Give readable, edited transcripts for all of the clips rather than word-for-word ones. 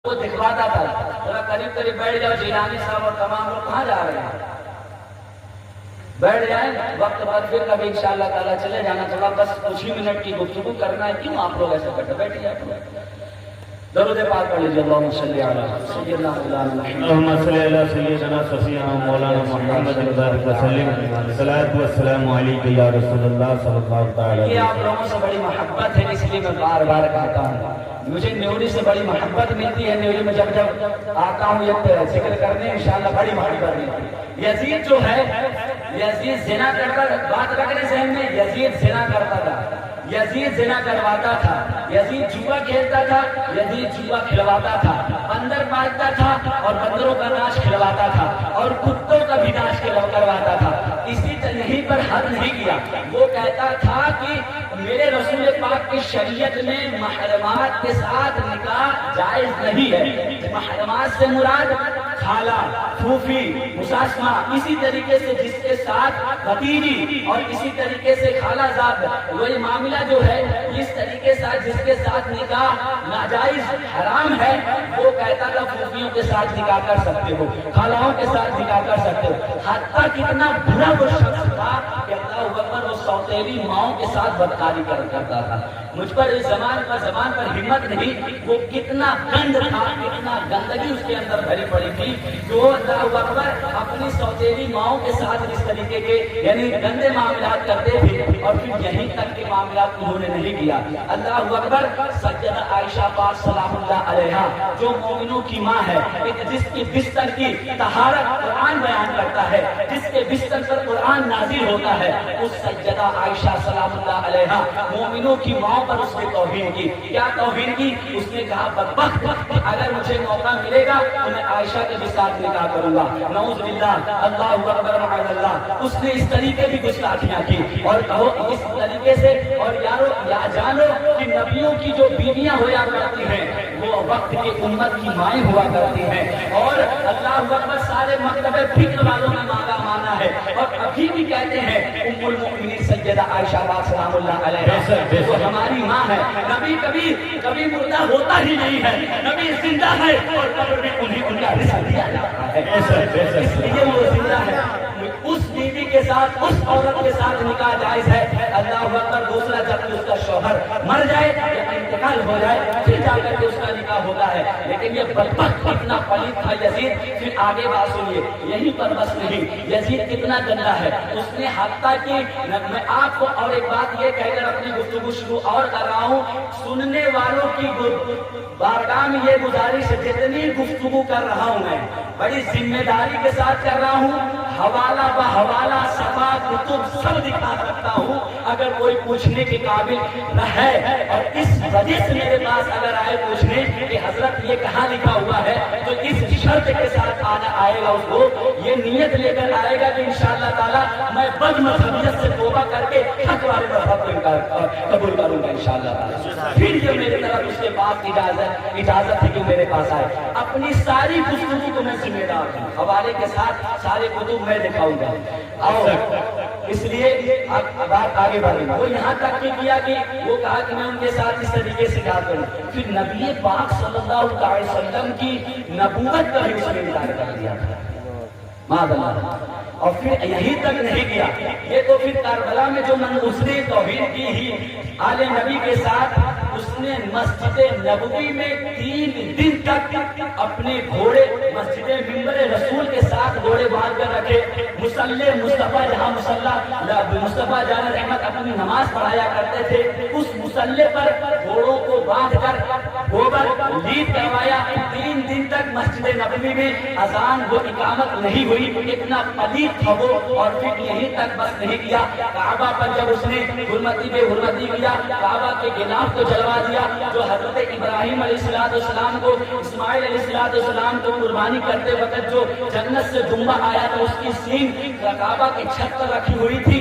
وہ دکھواتا تھا ذرا قریب قریب بیٹھ جاؤ جیلانی صاحب اور تمام لوگ کہاں جا رہے ہیں بیٹھ جائیں وقت بعد پھر کبھی انشاءاللہ تعالیٰ چلے جانا تھوڑا بس کچھ ہی منٹ کی گفتگو کرنا ہے کیوں آپ لوگ ایسا کرتے بیٹھ جائیں درود پاک پڑھ لیجیے اللہم صلی علی سیدنا اللہم صلی علی سیدنا سفینا مولانا محمد وبارک وسلم صلاۃ والسلام علیک یا رسول اللہ صلی اللہ تعالی یہ آپ لوگوں سے بڑی محبت ہے اس لیے میں بار بار کہتا ہوں مجھے نیوری سے بڑی محبت ملتی ہے نیوری میں جب آتا ہوں یہ ذکر کرنے انشاءاللہ بڑی محبت ملتی ہے یزید جو ہے یزید زنا کرتا بات رکھنے ذہن میں یزید زنا کرتا تھا یزید زنا کرواتا تھا یزید جوا کھیلتا تھا یزید جوا کھلواتا تھا بندر مارتا تھا اور بندروں کا ناش کھلواتا تھا اور کتوں کا بھی ناش کرواتا تھا اسی یہیں پر حد نہیں کیا وہ کہتا تھا کہ میرے رسول پاک کی شریعت میں محرمات کے ساتھ نکاح جائز نہیں ہے محرمات سے مراد خالہ پھوپھی مساسمہ اسی طریقے سے جس کے ساتھ بھتیجی اور اسی طریقے سے خالہ زاد وہی معاملہ جو ہے اس طریقے سے جس کے ساتھ نکاح ناجائز حرام ہے وہ کہتا تھا پھوپھیوں کے ساتھ نکاح کر سکتے ہو خالہوں کے ساتھ نکاح کر سکتے ہو حتیٰ کتنا برا وہ شخص تھا کہ اللہ اکبر وہ سوتیلی ماؤں کے ساتھ بدکاری کرتا تھا مجھ پر اس زبان پر ہمت نہیں وہ کتنا گند تھا کتنا گندگی اس کے اندر بھری پڑی تھی جو اللہ اکبر اپنی سوتیلی ماؤں کے ساتھ اس طریقے کے یعنی گندے معاملات کرتے تھے اور پھر یہیں تک کے معاملات انہوں نے نہیں کیا اللہ اکبر سیدہ عائشہ پاک سلام اللہ علیہا جو مومنوں کی ماں ہے جس کی بستر کی طہارت قرآن بیان کرتا ہے جس کے بستر پر قرآن نازل ہوتا ہے اس سیدہ عائشہ سلام اللہ علیہا مومنوں کی ماں پر اس نے توہین کی کیا توہین کی اس نے کہا بدبخت اگر مجھے موقع ملے گا تو میں عائشہ کے بھی ساتھ نکاح کروں گا نعوذ باللہ اللہ اکبر معاذ اللہ اس نے اس طریقے کی گستاخیاں کی اور کہو اس طریقے سے اور یارو یا جانو کہ نبیوں کی جو بیویاں ہوا کرتی ہیں وہ وقت کی امت کی مائیں ہوا کرتی ہیں اور اللہ اکبر سارے مکتب فکر والوں نے مانا ہے اور ابھی بھی کہتے ہیں ام المؤمنین سیدہ عائشہ پاک سلام اللہ علیہا وہ ہماری ماں ہے نبی کبھی مردہ ہوتا ہی نہیں ہے نبی زندہ ہے اور قبر میں انہیں ان کا رزق دیا جاتا ہے اس لیے وہ زندہ ہے اس بیوی کے ساتھ اس عورت کے ساتھ نکاح جائز ہے اللہ اکبر دوسرا جب اس کا شوہر مر جائے یا انتقال ہو جائے پھر جا کر کے اس کا نکاح ہوتا ہے لیکن یہ بدبخت کتنا پلیت تھا یزید پھر آگے بات سنیے یہیں پر بس نہیں یزید کتنا گندا ہے اس نے حتیٰ کہ میں آپ کو اور ایک بات یہ کہہ کر اپنی گفتگو شروع اور کر رہا ہوں سننے والوں کی بارگاہ میں یہ گزارش جتنی گفتگو کر رہا ہوں میں بڑی ذمہ داری کے ساتھ کر رہا ہوں حوالہ بحوالہ صفحہ کتب سب دکھا سکتا ہوں اگر کوئی پوچھنے کے قابل نہ ہے اور اس وجہ سے میرے پاس اگر آئے پوچھنے کہ حضرت یہ کہاں لکھا ہوا ہے تو اس شرط کے ساتھ آنا آئے گا اس کو یہ نیت لے کر آئے گا کہ انشاءاللہ تعالیٰ میں بد مذہبیت سے توبہ کر کے حق والے مذہب کو قبول کروں گا انشاءاللہ تعالیٰ پھر یہ میری طرف اس کے پاس اجازت ہے کہ میرے پاس آئے اپنی ساری گفتگو کو میں ذمہ دار ہوں حوالے کے ساتھ سارے کتب میں دکھاؤں گا اس لیے بات آگے بڑھے وہ یہاں تک کیا کہ وہ کہا کہ میں ان کے ساتھ اس طریقے سے کیا کروں پھر نبی پاک صلی اللہ علیہ وسلم کی نبوت کا بھی اس نے انکار کر دیا معاذ اللہ اور پھر یہیں تک نہیں کیا یہ تو پھر کربلا میں جو اس نے توہین کی ہی آل نبی کے ساتھ اس نے مسجد نبوی میں 3 دن تک اپنے گھوڑے مسجد منبر رسول کے ساتھ گھوڑے باندھ کر رکھے مصلی مصطفیٰ جہاں مصطفیٰ جان رحمت اپنی نماز پڑھایا کرتے تھے اس مصلی پر گھوڑوں کو باندھ کر گوبر لید کروایا 3 دن تک مسجد نبوی میں اذان و اقامت نہیں ہوئی اتنا پلید تھا وہ اور پھر یہیں تک بس نہیں کیا کعبہ پر جب اس نے حرمتی بے حرمتی کیا کعبہ کے غلاف کو جلوا دیا جو حضرت ابراہیم علیہ السلام کو اسماعیل علیہ السلام کو قربانی کرتے وقت جو جنت سے دمبا آیا تھا اس کی سینگ کعبہ کی چھت پر رکھی ہوئی تھی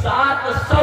700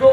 2